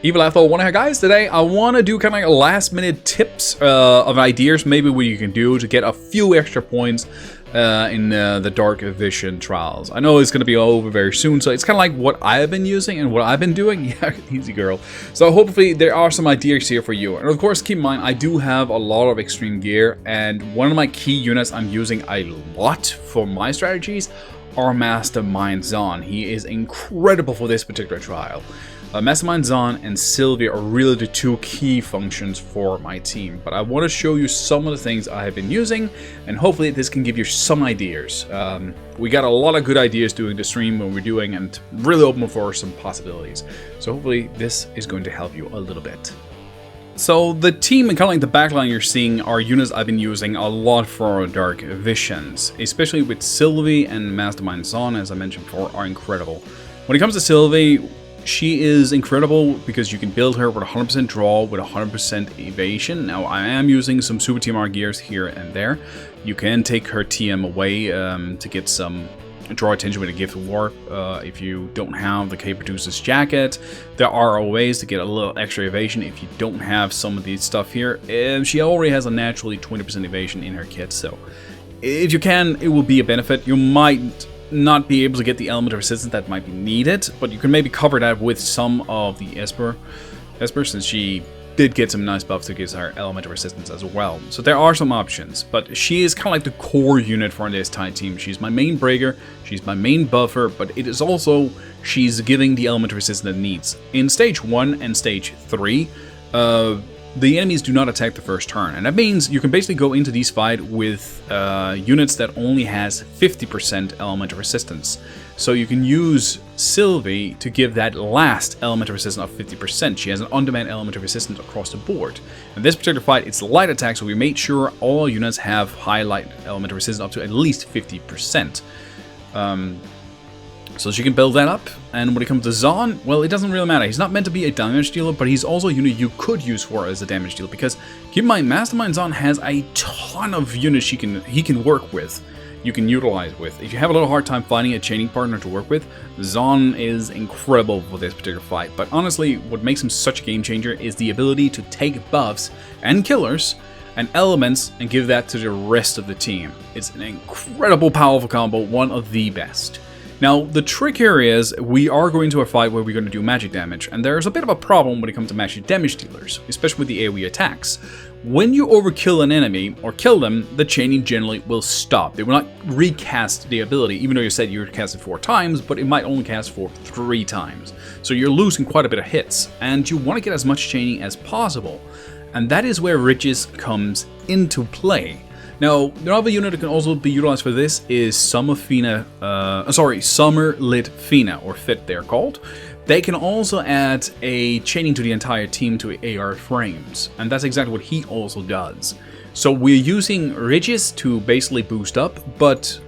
Evil Ethel, one here, guys. Today I want to do kind of like last minute tips of ideas, maybe what you can do to get a few extra points in the Dark Vision trials. I know it's going to be over very soon, so it's kind of like what I've been using and what I've been doing. Yeah, easy girl. So hopefully there are some ideas here for you. And of course, keep in mind, I do have a lot of extreme gear, and one of my key units I'm using a lot for my strategies are Mastermind Zahn. He is incredible for this particular trial. Mastermind Zahn and Sylvia are really the two key functions for my team, but I want to show you some of the things I have been using, and hopefully this can give you some ideas. We got a lot of good ideas doing the stream when we're doing, and really open for some possibilities. So hopefully this is going to help you a little bit. So the team and kind of like the backline you're seeing are units I've been using a lot for Dark Visions, especially with Sylvie and Mastermind Zahn, as I mentioned before, are incredible. When it comes to Sylvie, she is incredible because you can build her with 100% draw with 100% evasion. Now I am using some Super TMR gears here and there. You can take her TM away to get some draw attention with a Gift Warp if you don't have the K-Producer's jacket. There are ways to get a little extra evasion if you don't have some of these stuff here. She already has a naturally 20% evasion in her kit, so if you can, it will be a benefit. You might not be able to get the element of resistance that might be needed, but you can maybe cover that with some of the Esper, since she did get some nice buffs that gives her element of resistance as well. So there are some options, but she is kind of like the core unit for this TIE team. She's my main breaker, she's my main buffer, but it is also, she's giving the element of resistance that it needs. In stage 1 and stage 3, the enemies do not attack the first turn, and that means you can basically go into these fight with units that only has 50% element of resistance. So you can use Sylvie to give that last element of resistance of 50%. She has an on-demand element of resistance across the board. In this particular fight, it's light attack, so we made sure all units have high light element of resistance up to at least 50%. So she can build that up, and when it comes to Zahn, well, it doesn't really matter. He's not meant to be a damage dealer, but he's also a unit you could use for as a damage dealer, because keep in mind, Mastermind Zahn has a ton of units he can work with, you can utilize with. If you have a little hard time finding a chaining partner to work with, Zahn is incredible for this particular fight. But honestly, what makes him such a game changer is the ability to take buffs and killers and elements and give that to the rest of the team. It's an incredible powerful combo, one of the best. Now, the trick here is we are going to a fight where we're going to do magic damage, and there's a bit of a problem when it comes to magic damage dealers, especially with the AoE attacks. When you overkill an enemy or kill them, the chaining generally will stop. They will not recast the ability, even though you said you would cast it 4 times, but it might only cast for 3 times. So you're losing quite a bit of hits, and you want to get as much chaining as possible. And that is where Riches comes into play. Now, the other unit that can also be utilized for this is Summer Lit Fina, or Fit they're called. They can also add a chaining to the entire team to AR frames, and that's exactly what he also does. So we're using Riches to basically boost up, but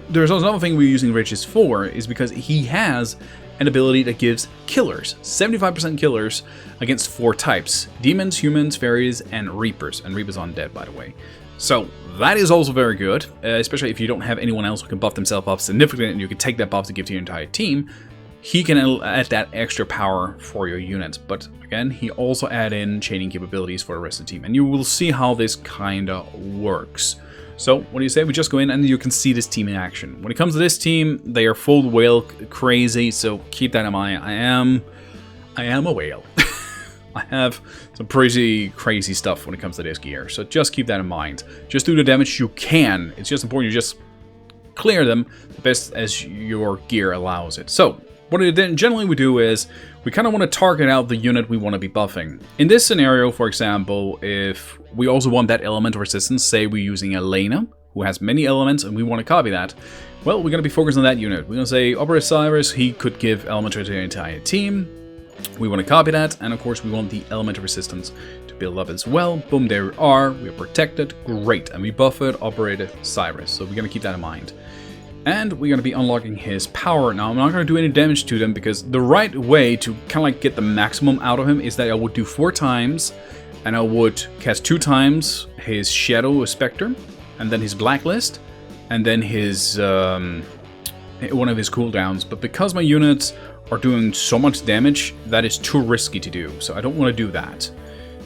there's also another thing we're using Riches for, is because he has an ability that gives killers, 75% killers against 4 types: demons, humans, fairies, and reapers. And reapers undead, by the way. So that is also very good, especially if you don't have anyone else who can buff themselves up significantly and you can take that buff to give to your entire team. He can add that extra power for your units, but again, he also add in chaining capabilities for the rest of the team, and you will see how this kinda works. So what do you say? We just go in and you can see this team in action. When it comes to this team, they are full whale crazy, so keep that in mind. I am a whale. I have some pretty crazy stuff when it comes to this gear, so just keep that in mind. Just do the damage you can. It's just important you just clear them the best as your gear allows it. So what generally we do is we kind of want to target out the unit we want to be buffing. In this scenario, for example, if we also want that element of resistance, say we're using Elena, who has many elements, and we want to copy that, well, we're going to be focused on that unit. We're going to say Operator Cyrus, he could give elementary to the entire team. We want to copy that, and of course we want the element of resistance to build up as well. Boom, there we are. We're protected. Great. And we buffered Operator Cyrus, so we're going to keep that in mind. And we're going to be unlocking his power. Now, I'm not going to do any damage to them, because the right way to kind of like get the maximum out of him is that I would do 4 times, and I would cast 2 times his Shadow Spectre, and then his Blacklist, and then his one of his cooldowns. But because my units are doing so much damage that is too risky to do. So I don't want to do that.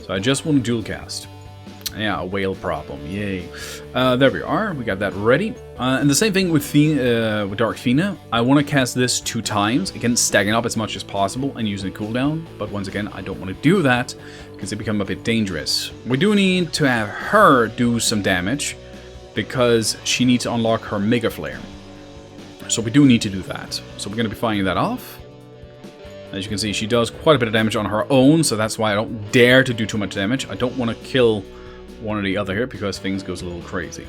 So I just want to dual cast. Yeah, a whale problem. Yay. There we are. We got that ready. And the same thing with Dark Fina. I want to cast this 2 times. Again, stacking up as much as possible and using a cooldown. But once again, I don't want to do that because it becomes a bit dangerous. We do need to have her do some damage because she needs to unlock her Mega Flare. So we do need to do that. So we're going to be firing that off. As you can see, she does quite a bit of damage on her own. So that's why I don't dare to do too much damage. I don't want to kill one or the other here because things goes a little crazy.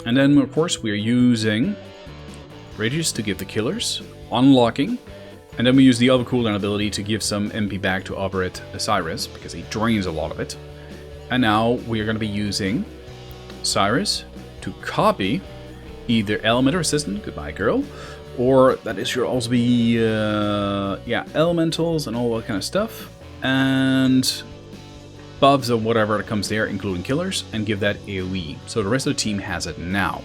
And then of course we are using Radius to give the killers, unlocking, and then we use the other cooldown ability to give some MP back to Operate Cyrus because he drains a lot of it. And now we are going to be using Cyrus to copy either Element or Assistant, goodbye girl, or that is should also be yeah, Elementals and all that kind of stuff, and buffs or whatever that comes there, including killers, and give that AoE. So the rest of the team has it now.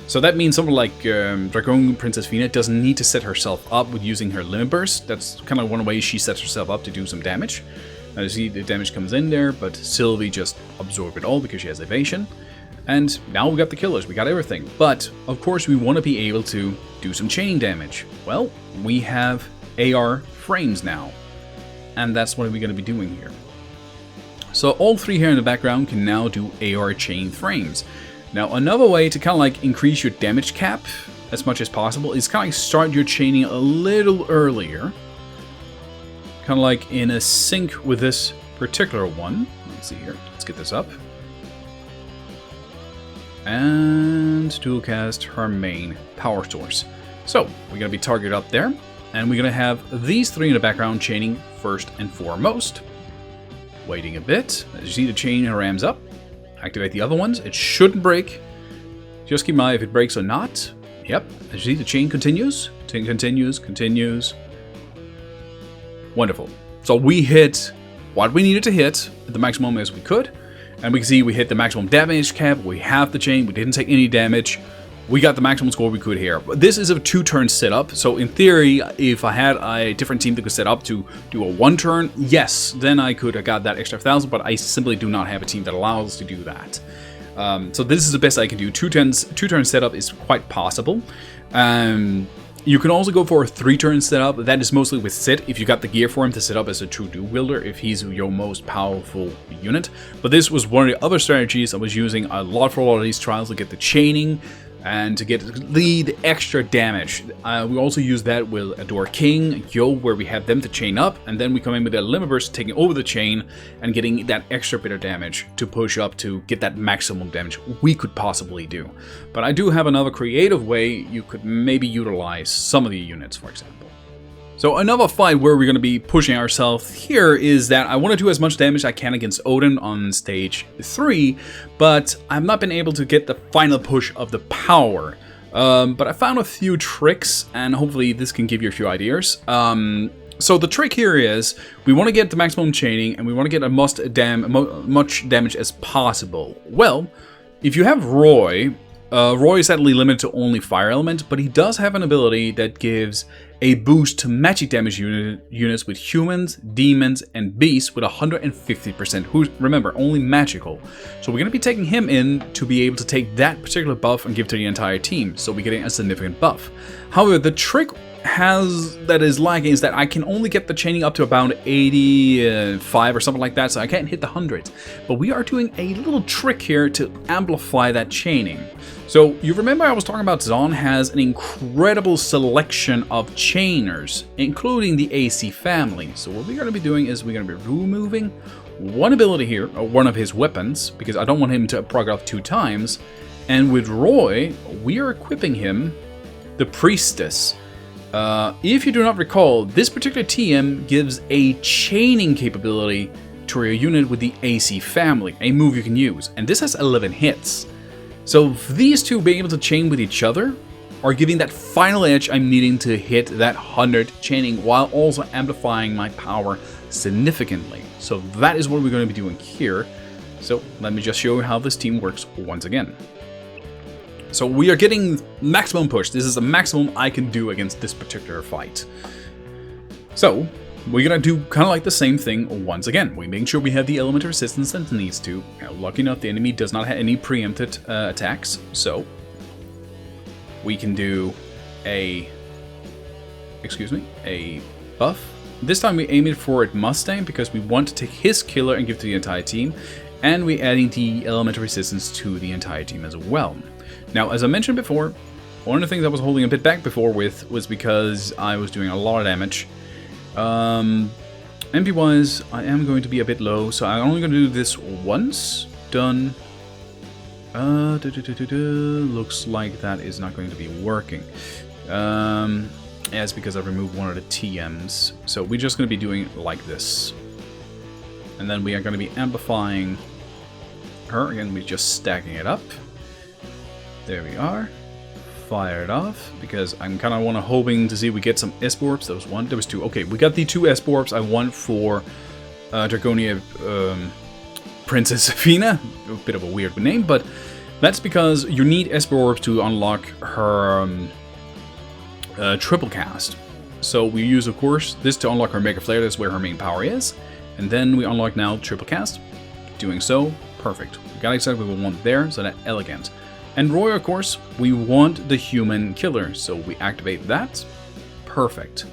So that means someone like Dragon Princess Fina doesn't need to set herself up with using her Limit Burst. That's kind of one way she sets herself up to do some damage. Now you see the damage comes in there, but Sylvie just absorbs it all because she has evasion. And now we got the killers, we got everything. But of course we want to be able to do some chaining damage. Well, we have AR frames now. And that's what we're going to be doing here. So all 3 here in the background can now do AR chain frames. Now another way to kind of like increase your damage cap as much as possible is kind of like start your chaining a little earlier. Kind of like in a sync with this particular one. Let's see here, let's get this up. And dual cast her main power source. So we're going to be targeted up there. And we're going to have these 3 in the background chaining first and foremost. Waiting a bit. As you see, the chain rams up. Activate the other ones. It shouldn't break. Just keep in mind if it breaks or not. Yep. As you see, the chain continues. Continues. Wonderful. So we hit what we needed to hit at the maximum as we could. And we can see we hit the maximum damage cap. We have the chain. We didn't take any damage. We got the maximum score we could here. This is a 2-turn setup, so in theory, if I had a different team that could set up to do a 1-turn, yes, then I could have got that extra 1,000, but I simply do not have a team that allows us to do that. So this is the best I can do. 2-turn setup is quite possible. You can also go for a 3-turn setup. That is mostly with Sid, if you got the gear for him to set up as a true dual wielder, if he's your most powerful unit. But this was one of the other strategies I was using a lot for a lot of these trials to get the chaining, and to get the extra damage. We also use that with Adore King, Yo, where we have them to chain up, and then we come in with a Limit Burst, taking over the chain and getting that extra bit of damage to push up to get that maximum damage we could possibly do. But I do have another creative way you could maybe utilize some of the units, for example. So another fight where we're going to be pushing ourselves here is that I want to do as much damage as I can against Odin on stage 3, but I've not been able to get the final push of the power. But I found a few tricks, and hopefully this can give you a few ideas. So the trick here is we want to get the maximum chaining, and we want to get much damage as possible. Well, if you have Roy, Roy is sadly limited to only fire element, but he does have an ability that gives a boost to magic damage units with humans, demons, and beasts with 150%, who's, remember, only magical. So we're going to be taking him in to be able to take that particular buff and give to the entire team, so we're getting a significant buff. However, the trick that is lagging is that I can only get the chaining up to about 85 or something like that, so I can't hit the 100. But we are doing a little trick here to amplify that chaining. So you remember I was talking about Zon has an incredible selection of chainers, including the AC family. So what we're going to be doing is we're going to be removing one ability here, or one of his weapons, because I don't want him to prog off 2 times. And with Roy, we are equipping him the Priestess. If you do not recall, this particular TM gives a chaining capability to your unit with the AC family, a move you can use. And this has 11 hits. So these two being able to chain with each other are giving that final edge I'm needing to hit that 100 chaining while also amplifying my power significantly. So that is what we're going to be doing here. So let me just show you how this team works once again. So we are getting maximum push. This is the maximum I can do against this particular fight. So we're gonna do kind of like the same thing once again. We make sure we have the element of resistance that it needs to. Now, lucky enough, the enemy does not have any preempted attacks, so we can do a buff. This time we aim it for Mustang because we want to take his killer and give it to the entire team, and we're adding the element of resistance to the entire team as well. Now, as I mentioned before, one of the things I was holding a bit back before with was because I was doing a lot of damage. MP wise, I am going to be a bit low, so I'm only going to do this once. Done. Looks like that is not going to be working. It's because I removed one of the TMs. So we're just going to be doing it like this. And then we are going to be amplifying her. Again, we're just stacking it up. There we are. Fire it off, because I'm kind of hoping to see if we get some S-Orbs. There was one, there was two. Okay, we got the two S-Orbs I want for Draconia Princess Athena. A bit of a weird name, but that's because you need S-Orbs to unlock her triple cast. So we use, of course, this to unlock her Mega Flare. That's where her main power is. And then we unlock now triple cast. Doing so, perfect. We got exactly what we want there, so that's elegant. And Roy, of course, we want the human killer, so we activate that. Perfect.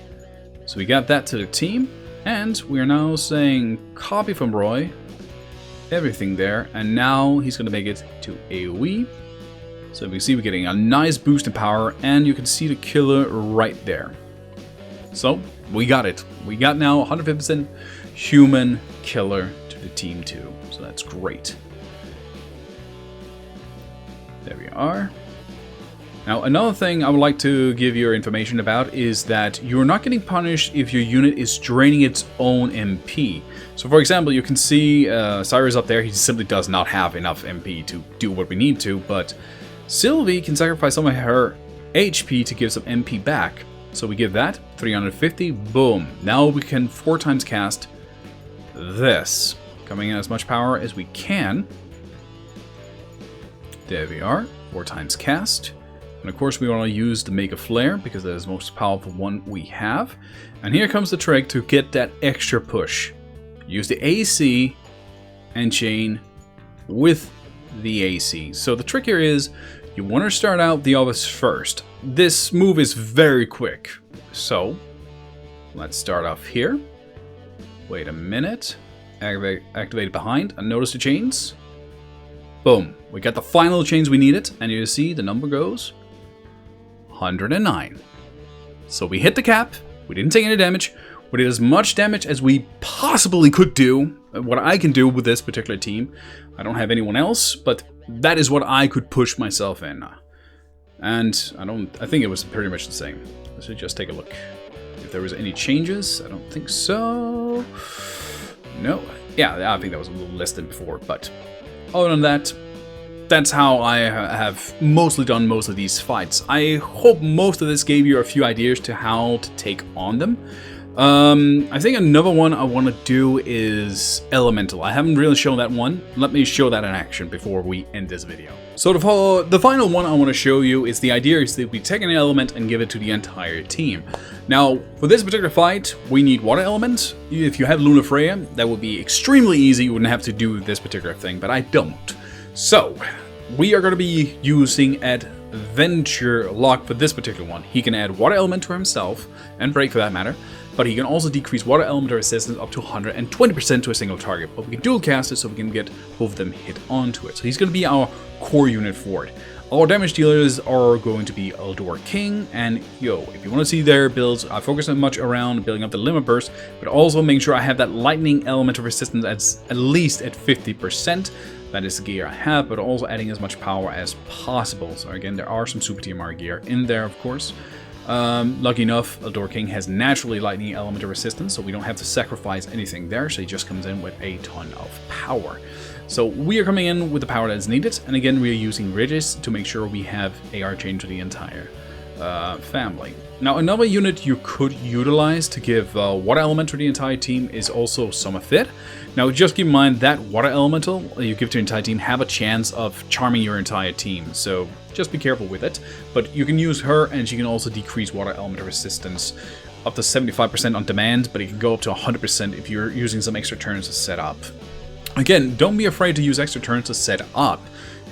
So we got that to the team, and we are now saying copy from Roy, everything there, and now he's going to make it to AoE. So we see we're getting a nice boost in power, and you can see the killer right there. So we got it. We got now 150% human killer to the team too, so that's great. There we are. Now, another thing I would like to give you information about is that you're not getting punished if your unit is draining its own MP. So, for example, you can see Cyrus up there. He simply does not have enough MP to do what we need to, but Sylvie can sacrifice some of her HP to give some MP back. So we give that 350. Boom. Now we can 4 times cast this, coming in as much power as we can. There we are, 4 times cast. And of course we want to use the Mega Flare because that is the most powerful one we have. And here comes the trick to get that extra push. Use the AC and chain with the AC. So the trick here is you want to start out the others first. This move is very quick. So let's start off here. Wait a minute. Activate behind and notice the chains. Boom. We got the final chains we needed, and you see the number goes 109. So we hit the cap, we didn't take any damage, we did as much damage as we possibly could do, what I can do with this particular team. I don't have anyone else, but that is what I could push myself in. And I think it was pretty much the same. Let's just take a look. If there was any changes, I don't think so. No. Yeah, I think that was a little less than before, but other than that, that's how I have mostly done most of these fights. I hope most of this gave you a few ideas to how to take on them. I think another one I want to do is Elemental. I haven't really shown that one. Let me show that in action before we end this video. So the final one I want to show you is the idea is that we take an element and give it to the entire team. Now, for this particular fight, we need Water Element. If you have Luna Freya, that would be extremely easy. You wouldn't have to do this particular thing, but I don't. So, we are going to be using Adventure Lock for this particular one. He can add Water Element to himself, and Break for that matter, but he can also decrease Water Element resistance up to 120% to a single target. But we can dual cast it so we can get both of them hit onto it. So he's going to be our core unit for it. Our damage dealers are going to be Eldor King and Yo. If you want to see their builds, I focus not much around building up the Limit Burst, but also making sure I have that lightning element of resistance at least at 50%. That is the gear I have, but also adding as much power as possible. So again, there are some Super TMR gear in there, of course. Lucky enough, Eldor King has naturally lightning element of resistance, so we don't have to sacrifice anything there, so he just comes in with a ton of power. So we are coming in with the power that is needed, and again we are using Ridges to make sure we have AR chain to the entire family. Now another unit you could utilize to give Water Element to the entire team is also Summer Fit. Now just keep in mind that Water Elemental you give to the entire team have a chance of charming your entire team, so just be careful with it. But you can use her and she can also decrease Water Element resistance up to 75% on demand, but it can go up to 100% if you're using some extra turns to set up. Again, don't be afraid to use extra turns to set up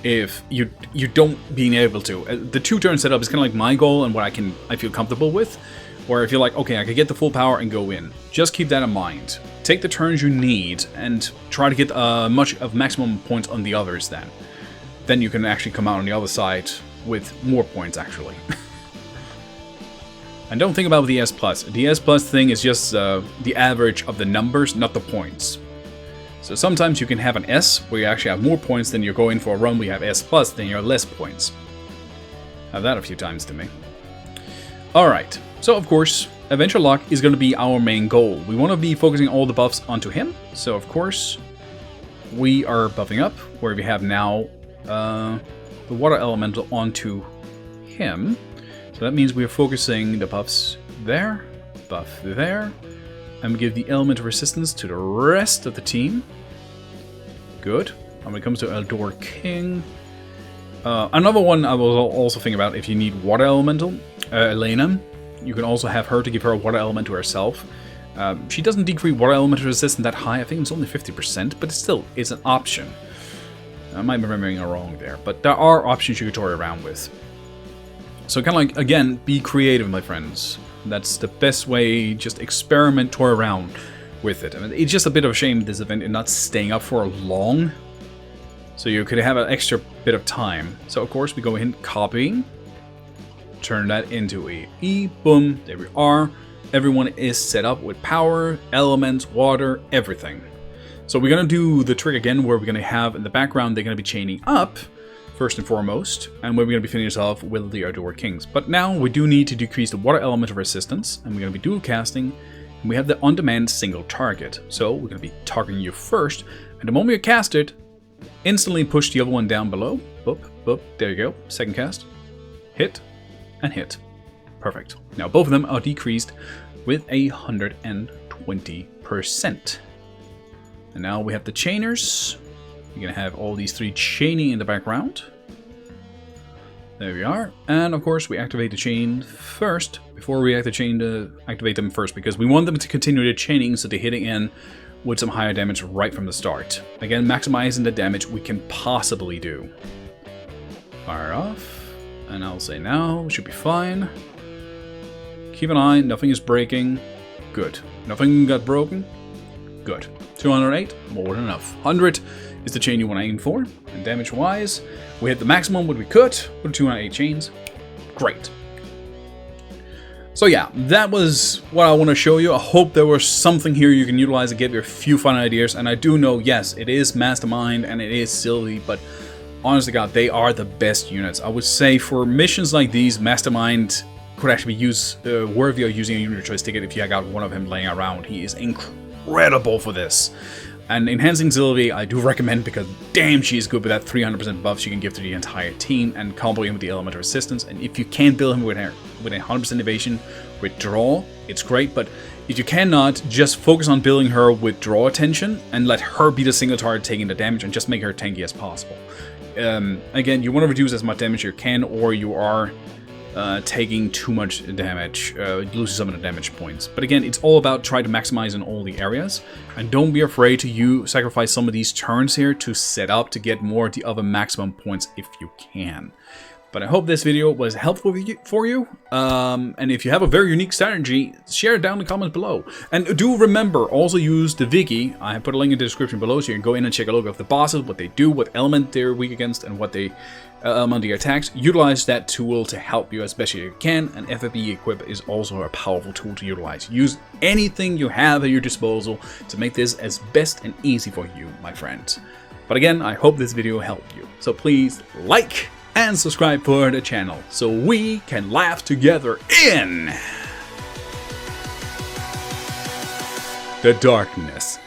if you don't being able to. The 2-turn setup is kind of like my goal and what I feel comfortable with, where I feel like, okay, I could get the full power and go in. Just keep that in mind. Take the turns you need and try to get much of maximum points on the others then. Then you can actually come out on the other side with more points, actually. And don't think about the S+. The S+ thing is just the average of the numbers, not the points. So sometimes you can have an S where you actually have more points than you're going for a run where you have S+, then you have less points. Have that a few times to me. Alright, so of course, Adventure Luck is going to be our main goal. We want to be focusing all the buffs onto him. So of course, we are buffing up, where we have now the Water Elemental onto him. So that means we are focusing the buffs there, buff there, and we give the element of resistance to the rest of the team. Good. And when it comes to Eldor King, another one I was also thinking about if you need Water Elemental, Elena. You can also have her to give her a Water Element to herself. She doesn't decrease Water Elemental resistance that high. I think it's only 50%, but it's an option. I might be remembering it wrong there, but there are options you can toy around with. So kind of like, again, be creative, my friends. That's the best way, just experiment, toy around with it. I mean, it's just a bit of a shame this event is not staying up for long. So you could have an extra bit of time. So of course we go ahead and copying. Turn that into a E, boom, there we are. Everyone is set up with power, elements, water, everything. So we're gonna do the trick again where we're gonna have in the background, they're gonna be chaining up. First and foremost, and we're going to be finishing off with the Adore Kings. But now we do need to decrease the water element of resistance, and we're going to be dual casting, and we have the on-demand single target. So we're going to be targeting you first, and the moment you cast it, instantly push the other one down below. Boop, boop, there you go. Second cast, hit, and hit. Perfect. Now both of them are decreased with 120%. And now we have the chainers. You're going to have all these 3 chaining in the background. There we are. And of course we activate the chain first, before we activate them first, because we want them to continue the chaining so they're hitting in with some higher damage right from the start. Again, maximizing the damage we can possibly do. Fire off. And I'll say now, should be fine. Keep an eye, nothing is breaking. Good. Nothing got broken. Good. 208, more than enough. 100 is the chain you want to aim for. And damage-wise, we hit the maximum what we could with 208 chains. Great. So yeah, that was what I want to show you. I hope there was something here you can utilize and get your few fun ideas. And I do know, yes, it is Mastermind and it is Sylvie, but honestly God, they are the best units. I would say for missions like these, Mastermind could actually be worthy of using a unit choice ticket if you got one of him laying around. He is incredible for this. And enhancing Sylvie, I do recommend because damn, she's good with that 300% buff she can give to the entire team and combo him with the element of resistance. And if you can build him with 100% evasion with draw, it's great. But if you cannot, just focus on building her with draw attention and let her be the single target taking the damage and just make her tanky as possible. Again, you want to reduce as much damage you can, or you are taking too much damage, loses some of the damage points. But again, it's all about trying to maximize in all the areas. And don't be afraid to sacrifice some of these turns here to set up to get more of the other maximum points if you can. But I hope this video was helpful for you. And if you have a very unique strategy, share it down in the comments below. And do remember, also use the wiki. I have put a link in the description below, so you can go in and check a look at the bosses, what they do, what element they're weak against, and what they element their attacks. Utilize that tool to help you as best as you can. And FFBE Equip is also a powerful tool to utilize. Use anything you have at your disposal to make this as best and easy for you, my friends. But again, I hope this video helped you. So please like and subscribe for the channel so we can laugh together in the darkness.